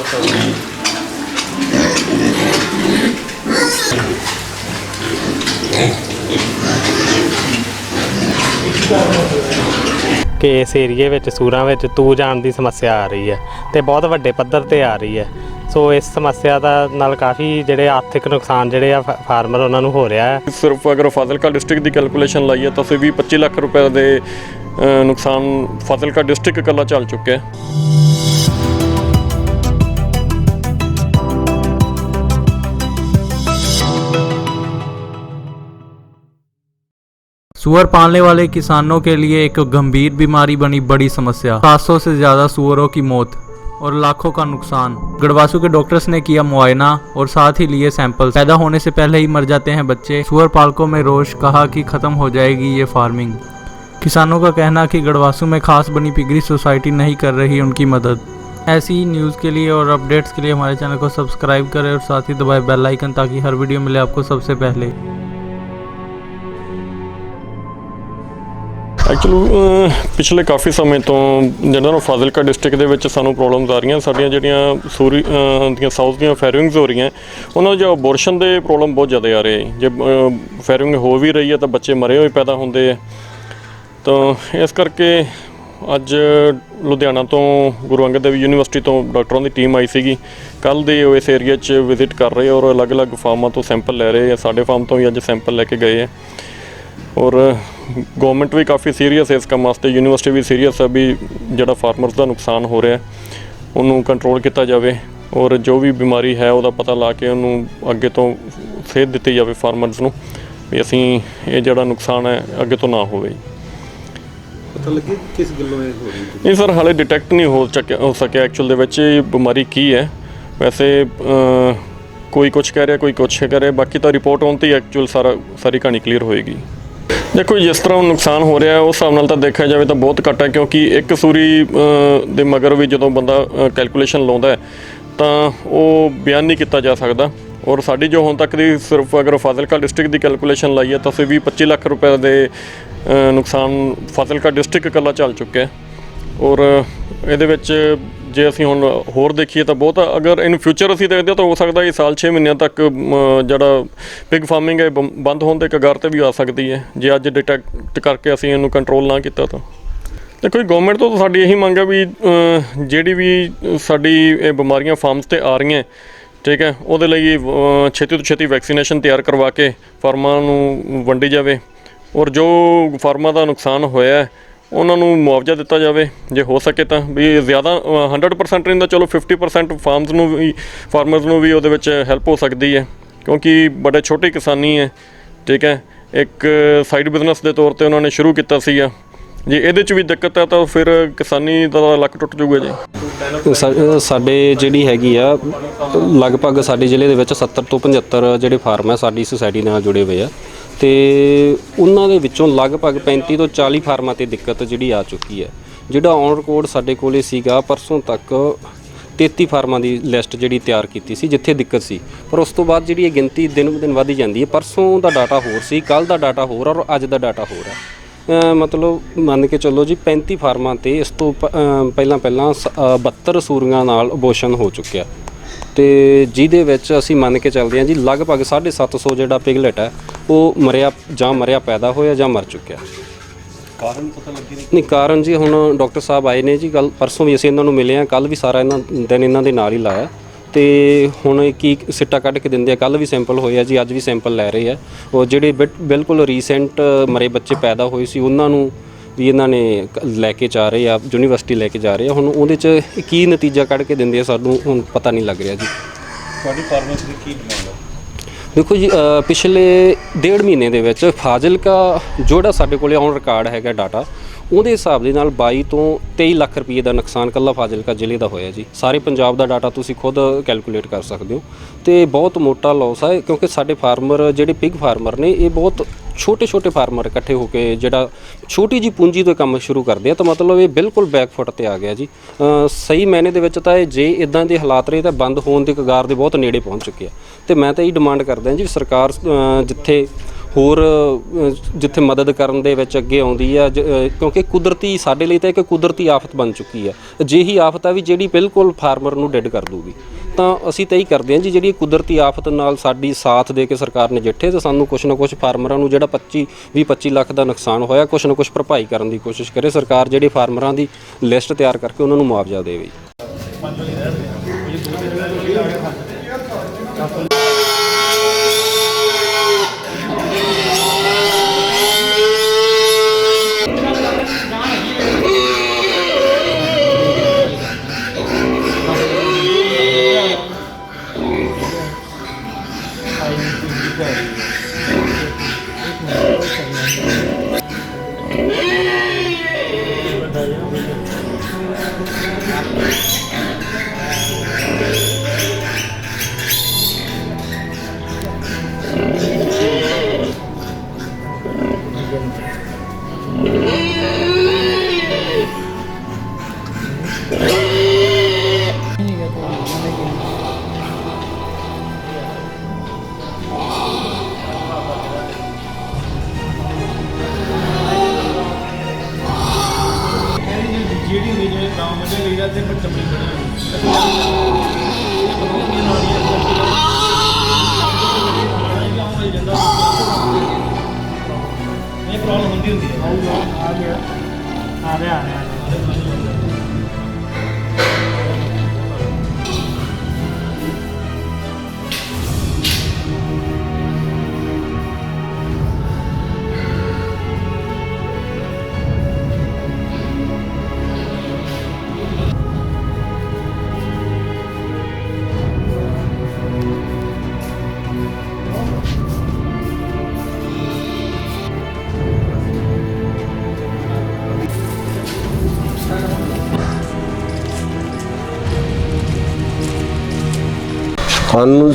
कि इस एरिए में सूरां में तू जाण की समस्या आ रही है तो बहुत वड्डे पद्धर ते आ रही है। सो इस समस्या का नाल काफ़ी जिहड़े आर्थिक नुकसान जिहड़े आ फार्मर उन्होंने हो रहा है। सिर्फ अगर फाजिलका डिस्ट्रिक्ट की कैलकुलेशन लाइए तो 20-25 लाख रुपए के नुकसान फाजिलका डिस्ट्रिक्ट कला झल चुके हैं। सूअर पालने वाले किसानों के लिए एक गंभीर बीमारी बनी बड़ी समस्या। 700 से ज़्यादा सूअरों की मौत और लाखों का नुकसान। गढ़वासू के डॉक्टर्स ने किया मुआयना और साथ ही लिए सैंपल। पैदा होने से पहले ही मर जाते हैं बच्चे। सूअर पालकों में रोष, कहा कि खत्म हो जाएगी ये फार्मिंग। किसानों का कहना कि गढ़वासू में खास बनी पिगरी सोसाइटी नहीं कर रही उनकी मदद। ऐसी ही न्यूज़ के लिए और अपडेट्स के लिए हमारे चैनल को सब्सक्राइब करें और साथ ही दबाएं बेल आइकन ताकि हर वीडियो मिले आपको सबसे पहले। एक्चुअली पिछले काफ़ी समय तो जिहड़ा फाजिलका डिस्ट्रिक्ट के सानू प्रॉब्लम्स आ रही साडियां जिहड़ियां सूरी ਦੀਆਂ साउथ ਦੀਆਂ ਫੈਰਿੰਗਸ हो रही उन्होंने जो अबॉर्शन के प्रॉब्लम बहुत ज़्यादा आ रहे हैं। जे फैरिंग हो भी रही है तो बच्चे मरे हुए पैदा होंगे है। तो इस करके अज लुधियाना तो गुरु अंगद देव यूनीवर्सिटी तो डॉक्टरों की टीम आई सी। कल दे इस एरिया विजिट कर रहे और अलग अलग फार्मां तो सैंपल लै रहे हैं। साडे फार्म तो भी अज सैंपल लैके गए हैं और गवर्नमेंट भी काफ़ी सीरीयस है इस काम वास्ते। यूनीवर्सिटी भी सीरीयस है भी जोड़ा फार्मर्स का नुकसान हो रहा है उन्होंने कंट्रोल किया जाए और जो भी बीमारी है वह पता ला के उन्होंने अगे तो सेध दी जाए फार्मर्स नूं भी असीं ये जोड़ा नुकसान है अगे तो ना हो। पता लगे किस गल्लों हो रही नहीं सर, हाले डिटैक्ट नहीं हो सके एक्चुअल दे बीमारी की है। वैसे कोई कुछ कह रहा कोई कुछ कह रहा, बाकी तो रिपोर्ट आउण ते एक्चुअल सारी कहानी क्लीयर होएगी। देखो जिस तरह नुकसान हो रहा है उस हिसाब नाल तो देखा जाए तो बहुत घट है, क्योंकि एक सूरी दे मगर भी जो बंदा कैलकुलेशन लाउंदा है तो वो बयान नहीं किया जा सकता। और साड़ी जो हुण तक दी सिर्फ अगर फाजिलका डिस्ट्रिक्ट की कैलकुलेशन लाइए तो 20-25 लाख रुपए के नुकसान फाजिलका डिस्ट्रिक्ट कला झल चुके हैं। और ये जे असीं हुण होर देखिए तो बहुत, अगर इन फ्यूचर असीं देखते तो हो सकता है साल 6 महीनों तक जिहड़ा पिग फार्मिंग है बंद होने के कगार ते भी आ सकती है जे अज डिटैक्ट करके असीं इहनूं कंट्रोल ना किया। तो देखो गवर्नमेंट तो साडी यही मंग है भी जिहड़ी भी साडी बीमारियां फार्म्स ते आ रही हैं, ठीक है, वो छेती तो छेती वैक्सीनेशन तैयार करवा के फार्मां नूं वंडी जाए और जो फार्मां का नुकसान होया है उन्होंने मुआवजा दिता जाए जे हो सके तो भी ज़्यादा 100% नहीं तो चलो 50% फार्मस नूं भी फार्मर्स नूं भी उहदे विच हैल्प हो सकती है, क्योंकि बड़े छोटी किसानी है, ठीक है, एक साइड बिजनेस के तौर पर उन्होंने शुरू किया सीगा। जे इहदे च भी दिक्कत है तो फिर किसानी दा लक टुट जूगा जी। साडे जिहड़ी हैगी आ लगभग साडे जिले दे विच 70 तो 75 जिहड़े फार्म है साडी सोसाइटी नाल जुड़े हुए आ ते उन्हां दे विचों लगभग 35 तो 40 फार्मां ते दिक्कत जिहड़ी आ चुकी है। जिहड़ा ऑन रिकॉर्ड साडे कोले सीगा परसों तक 33 फार्मां की लिस्ट जिहड़ी तैयार कीती सी जिथे दिक्कत सी, पर उस तो बाद जिहड़ी गिनती दिन ब दिन वधी जांदी है। परसों दा डाटा होर सी, कल दा डाटा होर और अज दा डाटा होर है। मतलब मन के चलो जी 35 फार्मां ते इस तो पहलां 72 सूरियां नाल अबॉर्शन हो चुकिया ते जिहदे विच असीं मन के चलदे हां जी लगभग 750 जिहड़ा पिगलेट है वो मरिया पैदा होया जां मर चुकिया। कारण पता लगे नहीं कारण जी हुण डॉक्टर साहब आए ने जी, कल परसों भी असीं इन्हां नूं मिले, कल भी सारा इन्हां दिन इन्हां दे नाल ही लाया तो हुण की सिट्टा कढ़ के दिंदे, कल भी सैंपल होया जी, अज भी सैंपल लै रहे हैं। और जिहड़े बिल्कुल रीसेंट मरे बच्चे पैदा होए सी उन्हां नूं भी इन्हां ने लैके जा रहे आ, यूनीवर्सिटी लैके जा रहे हैं। हुण उहदे च की नतीजा कढ़ के दिंदे सानूं हुण पता नहीं लग रहा जी। तुहाडी फार्मर्स दी की डिमांड है? देखो जी पिछले 1.5 महीने दे विच फाजिलका जोड़ा साडे कोले ऑन रिकॉर्ड हैगा डाटा ਉਹਦੇ ਹਿਸਾਬ ਦੇ ਨਾਲ 22 ਤੋਂ 23 ਲੱਖ ਰੁਪਏ ਦਾ ਨੁਕਸਾਨ ਕੱਲਾ ਫਾਜ਼ਿਲਕਾ ਜ਼ਿਲ੍ਹੇ ਦਾ ਹੋਇਆ ਜੀ। ਸਾਰੇ ਪੰਜਾਬ ਦਾ ਡਾਟਾ ਤੁਸੀਂ ਖੁਦ ਕੈਲਕੂਲੇਟ ਕਰ ਸਕਦੇ ਹੋ ਤੇ ਬਹੁਤ ਮੋਟਾ ਲਾਸ ਹੈ, ਕਿਉਂਕਿ ਸਾਡੇ ਫਾਰਮਰ ਜਿਹੜੇ ਪਿਗ ਫਾਰਮਰ ਨੇ ਇਹ ਬਹੁਤ ਛੋਟੇ ਫਾਰਮਰ ਇਕੱਠੇ ਹੋ ਕੇ ਜਿਹੜਾ ਛੋਟੀ ਜੀ ਪੂੰਜੀ ਤੋਂ ਕੰਮ ਸ਼ੁਰੂ ਕਰਦੇ ਆ ਤਾਂ ਮਤਲਬ ਇਹ ਬਿਲਕੁਲ ਬੈਕਫੁੱਟ ਤੇ ਆ ਗਿਆ ਜੀ। ਸਹੀ ਮਾਇਨੇ ਦੇ ਵਿੱਚ ਤਾਂ ਇਹ ਜੇ ਇਦਾਂ ਦੇ ਹਾਲਾਤ ਰਹੇ ਤਾਂ ਬੰਦ ਹੋਣ ਦੇ ਕਗਾਰ ਦੇ ਬਹੁਤ ਨੇੜੇ ਪਹੁੰਚ ਚੁੱਕੇ ਆ ਤੇ ਮੈਂ ਤਾਂ ਇਹ ਡਿਮਾਂਡ ਕਰਦਾ ਜੀ ਸਰਕਾਰ ਜਿੱਥੇ ਹੋਰ ਜਿੱਥੇ ਮਦਦ ਕਰਨ ਦੇ ਵਿੱਚ ਅੱਗੇ ਆਉਂਦੀ ਆ ਕਿਉਂਕਿ ਕੁਦਰਤੀ ਸਾਡੇ ਲਈ ਤਾਂ ਇੱਕ ਕੁਦਰਤੀ ਆਫਤ ਬਣ ਚੁੱਕੀ ਆ। ਅਜਿਹੀ ਆਫਤ ਆ ਵੀ ਜਿਹੜੀ ਬਿਲਕੁਲ ਫਾਰਮਰ ਨੂੰ ਡੈਡ ਕਰ ਦੂਗੀ। ਤਾਂ ਅਸੀਂ ਤਾਂ ਇਹੀ ਕਰਦੇ ਹਾਂ ਜੀ, ਜਿਹੜੀ ਕੁਦਰਤੀ ਆਫਤ ਨਾਲ ਸਾਡੀ ਸਾਥ ਦੇ ਕੇ ਸਰਕਾਰ ਨਜਿੱਠੇ ਤੇ ਸਾਨੂੰ ਕੁਛ ਨਾ ਕੁਛ ਫਾਰਮਰਾਂ ਨੂੰ ਜਿਹੜਾ 25 ਲੱਖ ਦਾ ਨੁਕਸਾਨ ਹੋਇਆ ਕੁਛ ਨਾ ਕੁਛ ਭਰਪਾਈ ਕਰਨ ਦੀ ਕੋਸ਼ਿਸ਼ ਕਰੇ ਸਰਕਾਰ। ਜਿਹੜੀ ਫਾਰਮਰਾਂ ਦੀ ਲਿਸਟ ਤਿਆਰ ਕਰਕੇ ਉਹਨਾਂ ਨੂੰ ਮੁਆਵਜ਼ਾ ਦੇਵੇ।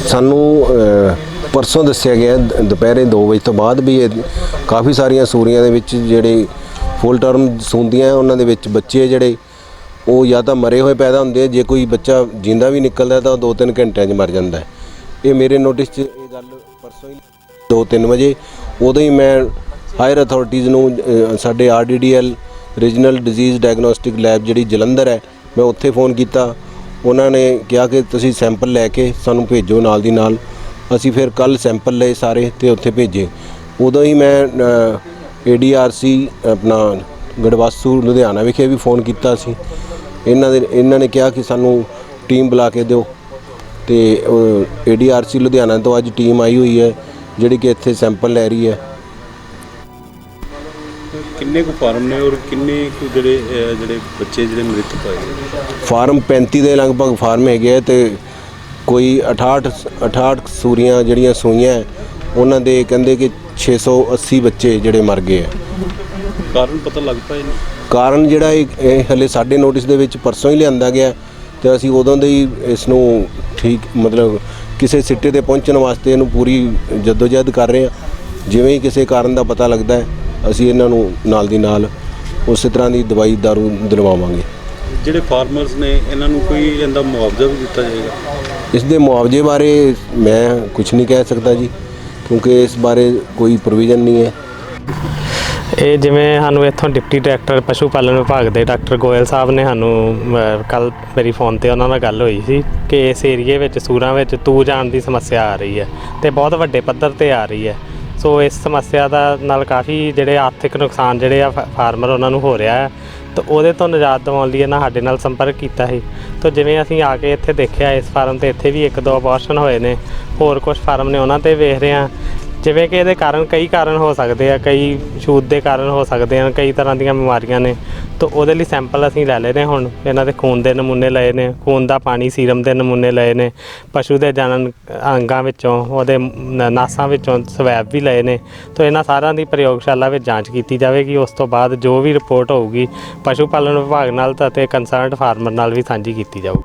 ਸਾਨੂੰ ਪਰਸੋਂ ਦੱਸਿਆ ਗਿਆ ਦੁਪਹਿਰੇ 2 ਵਜੇ ਤੋਂ ਬਾਅਦ ਵੀ ਕਾਫੀ ਸਾਰੀਆਂ ਸੂਰੀਆਂ ਦੇ ਵਿੱਚ ਜਿਹੜੇ ਫੁੱਲ ਟਰਮ ਸੂੰਦੀਆਂ ਉਹਨਾਂ ਦੇ ਵਿੱਚ ਬੱਚੇ ਜਿਹੜੇ ਉਹ ਜਾਂ ਤਾਂ ਮਰੇ ਹੋਏ ਪੈਦਾ ਹੁੰਦੇ ਆ, ਜੇ ਕੋਈ ਬੱਚਾ ਜਿੰਦਾ ਵੀ ਨਿਕਲਦਾ ਤਾਂ 2-3 ਘੰਟਿਆਂ 'ਚ ਮਰ ਜਾਂਦਾ ਹੈ। ਇਹ ਮੇਰੇ ਨੋਟਿਸ 'ਚ ਇਹ ਗੱਲ ਪਰਸੋਂ ਹੀ 2-3 ਵਜੇ ਉਦੋਂ ਹੀ ਮੈਂ ਹਾਇਰ ਅਥਾਰਟੀਜ਼ ਨੂੰ ਸਾਡੇ RDDL regional disease diagnostic lab ਜਿਹੜੀ ਜਲੰਧਰ ਹੈ ਮੈਂ ਉੱਥੇ ਫ਼ੋਨ ਕੀਤਾ। ਉਹਨਾਂ ਨੇ ਕਿਹਾ ਕਿ ਤੁਸੀਂ ਸੈਂਪਲ ਲੈ ਕੇ ਸਾਨੂੰ ਭੇਜੋ ਨਾਲ ਦੀ ਨਾਲ। ਅਸੀਂ ਫਿਰ ਕੱਲ੍ਹ ਸੈਂਪਲ ਲਏ ਸਾਰੇ ਅਤੇ ਉੱਥੇ ਭੇਜੇ। ਉਦੋਂ ਹੀ ਮੈਂ ADRC ਆਪਣਾ ਗੜਵਾਸੂ ਲੁਧਿਆਣਾ ਵਿਖੇ ਵੀ ਫ਼ੋਨ ਕੀਤਾ ਸੀ। ਇਹਨਾਂ ਨੇ ਕਿਹਾ ਕਿ ਸਾਨੂੰ ਟੀਮ ਬੁਲਾ ਕੇ ਦਿਓ ਅਤੇ ADRC ਲੁਧਿਆਣਾ ਤੋਂ ਅੱਜ ਟੀਮ ਆਈ ਹੋਈ ਹੈ ਜਿਹੜੀ ਕਿ ਇੱਥੇ ਸੈਂਪਲ ਲੈ ਰਹੀ ਹੈ। ਕਿੰਨੇ ਕੁ ਫਾਰਮ ਨੇ ਔਰ ਕਿੰਨੇ ਕੁ ਜਿਹੜੇ ਬੱਚੇ ਜਿਹੜੇ ਮ੍ਰਿਤ ਪਾਏ? ਫਾਰਮ 35 ਦੇ ਲਗਭਗ ਫਾਰਮ ਹੈਗੇ ਆ ਅਤੇ ਕੋਈ 68 ਸੂਰੀਆਂ ਜਿਹੜੀਆਂ ਸੂਈਆਂ ਉਹਨਾਂ ਦੇ ਕਹਿੰਦੇ ਕਿ 680 ਬੱਚੇ ਜਿਹੜੇ ਮਰ ਗਏ ਆ। ਕਾਰਨ ਪਤਾ ਲੱਗ ਪਾਏ ਨੇ? ਕਾਰਨ ਜਿਹੜਾ ਇਹ ਹਲੇ ਸਾਡੇ ਨੋਟਿਸ ਦੇ ਵਿੱਚ ਪਰਸੋਂ ਹੀ ਲਿਆਂਦਾ ਗਿਆ ਅਤੇ ਅਸੀਂ ਉਦੋਂ ਦੇ ਹੀ ਇਸ ਨੂੰ ਠੀਕ ਮਤਲਬ ਕਿਸੇ ਸਿੱਟੇ 'ਤੇ ਪਹੁੰਚਣ ਵਾਸਤੇ ਇਹਨੂੰ ਪੂਰੀ ਜਦੋਜਹਿਦ ਕਰ ਰਹੇ ਹਾਂ। ਜਿਵੇਂ ਹੀ ਕਿਸੇ ਕਾਰਨ ਦਾ ਪਤਾ ਲੱਗਦਾ ਹੈ ਅਸੀਂ ਇਹਨਾਂ ਨੂੰ ਨਾਲ ਦੀ ਨਾਲ ਉਸੇ ਤਰ੍ਹਾਂ ਦੀ ਦਵਾਈ ਦਾਰੂ ਦਿਲਵਾਵਾਂਗੇ। ਜਿਹੜੇ ਫਾਰਮਰਸ ਨੇ ਇਹਨਾਂ ਨੂੰ ਕੋਈ ਇਹਦਾ ਮੁਆਵਜ਼ਾ ਵੀ ਦਿੱਤਾ ਜਾਏਗਾ? ਇਸ ਦੇ ਮੁਆਵਜ਼ੇ ਬਾਰੇ ਮੈਂ ਕੁਝ ਨਹੀਂ ਕਹਿ ਸਕਦਾ ਜੀ, ਕਿਉਂਕਿ ਇਸ ਬਾਰੇ ਕੋਈ ਪ੍ਰੋਵੀਜ਼ਨ ਨਹੀਂ ਹੈ। ਇਹ ਜਿਵੇਂ ਸਾਨੂੰ ਇੱਥੋਂ ਡਿਪਟੀ ਡਾਇਰੈਕਟਰ ਪਸ਼ੂ ਪਾਲਣ ਵਿਭਾਗ ਦੇ ਡਾਕਟਰ ਗੋਇਲ ਸਾਹਿਬ ਨੇ ਸਾਨੂੰ ਕੱਲ੍ਹ ਮੇਰੀ ਫ਼ੋਨ 'ਤੇ ਉਹਨਾਂ ਨਾਲ ਗੱਲ ਹੋਈ ਸੀ ਕਿ ਇਸ ਏਰੀਏ ਵਿੱਚ ਸੂਰਾਂ ਵਿੱਚ ਤੂ ਜਾਣ ਦੀ ਸਮੱਸਿਆ ਆ ਰਹੀ ਹੈ ਅਤੇ ਬਹੁਤ ਵੱਡੇ ਪੱਧਰ 'ਤੇ ਆ ਰਹੀ ਹੈ। ਸੋ ਇਸ ਸਮੱਸਿਆ ਦਾ ਨਾਲ ਕਾਫੀ ਜਿਹੜੇ ਆਰਥਿਕ ਨੁਕਸਾਨ ਜਿਹੜੇ ਆ ਫਾਰਮਰ ਉਹਨਾਂ ਨੂੰ ਹੋ ਰਿਹਾ ਹੈ। ਤਾਂ ਉਹਦੇ ਤੋਂ ਨਿਜਾਤ ਦਿਵਾਉਣ ਲਈ ਇਹਨਾਂ ਸਾਡੇ ਨਾਲ ਸੰਪਰਕ ਕੀਤਾ ਸੀ। ਤਾਂ ਜਿਵੇਂ ਅਸੀਂ ਆ ਕੇ ਇੱਥੇ ਦੇਖਿਆ ਇਸ ਫਾਰਮ 'ਤੇ ਇੱਥੇ ਵੀ 1-2 ਅਬੋਰਸ਼ਨ ਹੋਏ ਨੇ, ਹੋਰ ਕੁਛ ਫਾਰਮ ਨੇ ਉਹਨਾਂ 'ਤੇ ਵੇਖ ਰਹੇ ਹਾਂ। ਜਿਵੇਂ ਕਿ ਇਹਦੇ ਕਾਰਨ ਕਈ ਕਾਰਨ ਹੋ ਸਕਦੇ ਆ, ਕਈ ਛੂਤ ਦੇ ਕਾਰਨ ਹੋ ਸਕਦੇ ਹਨ, ਕਈ ਤਰ੍ਹਾਂ ਦੀਆਂ ਬਿਮਾਰੀਆਂ ਨੇ। ਤਾਂ ਉਹਦੇ ਲਈ ਸੈਂਪਲ ਅਸੀਂ ਲੈ ਲਏ ਨੇ। ਹੁਣ ਇਹਨਾਂ ਦੇ ਖੂਨ ਦੇ ਨਮੂਨੇ ਲਏ ਨੇ, ਖੂਨ ਦਾ ਪਾਣੀ ਸੀਰਮ ਦੇ ਨਮੂਨੇ ਲਏ ਨੇ, ਪਸ਼ੂ ਦੇ ਜਣਨ ਅੰਗਾਂ ਵਿੱਚੋਂ ਉਹਦੇ ਨਾਸਾਂ ਵਿੱਚੋਂ ਸਵੈਬ ਵੀ ਲਏ ਨੇ। ਤਾਂ ਇਹਨਾਂ ਸਾਰਿਆਂ ਦੀ ਪ੍ਰਯੋਗਸ਼ਾਲਾ ਵਿੱਚ ਜਾਂਚ ਕੀਤੀ ਜਾਵੇਗੀ। ਉਸ ਤੋਂ ਬਾਅਦ ਜੋ ਵੀ ਰਿਪੋਰਟ ਹੋਊਗੀ ਪਸ਼ੂ ਪਾਲਣ ਵਿਭਾਗ ਨਾਲ ਅਤੇ ਕੰਸਰਨਡ ਫਾਰਮਰ ਨਾਲ ਵੀ ਸਾਂਝੀ ਕੀਤੀ ਜਾਊਗੀ।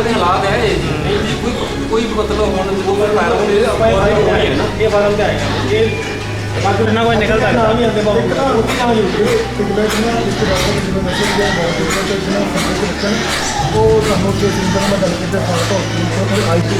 ਹਾਲਾਤ ਹੈ ਕੋਈ ਮਤਲਬ ਹੁਣ ਜਦੋਂ ਇਹ ਫਾਰਮ ਤੇ ਆਏਗਾ ਇਹ ਬਾਕੀ ਨਾ ਕੋਈ ਨਿਕਲਦਾ ਨਹੀਂ ਅੱਗੇ ਉਹ ਸਾਨੂੰ ਕਿ ਜਿੰਦਰ ਮੈਂ ਗੱਲ ਕੀਤਾ ਫੋਟੋ ਆਈਟੀ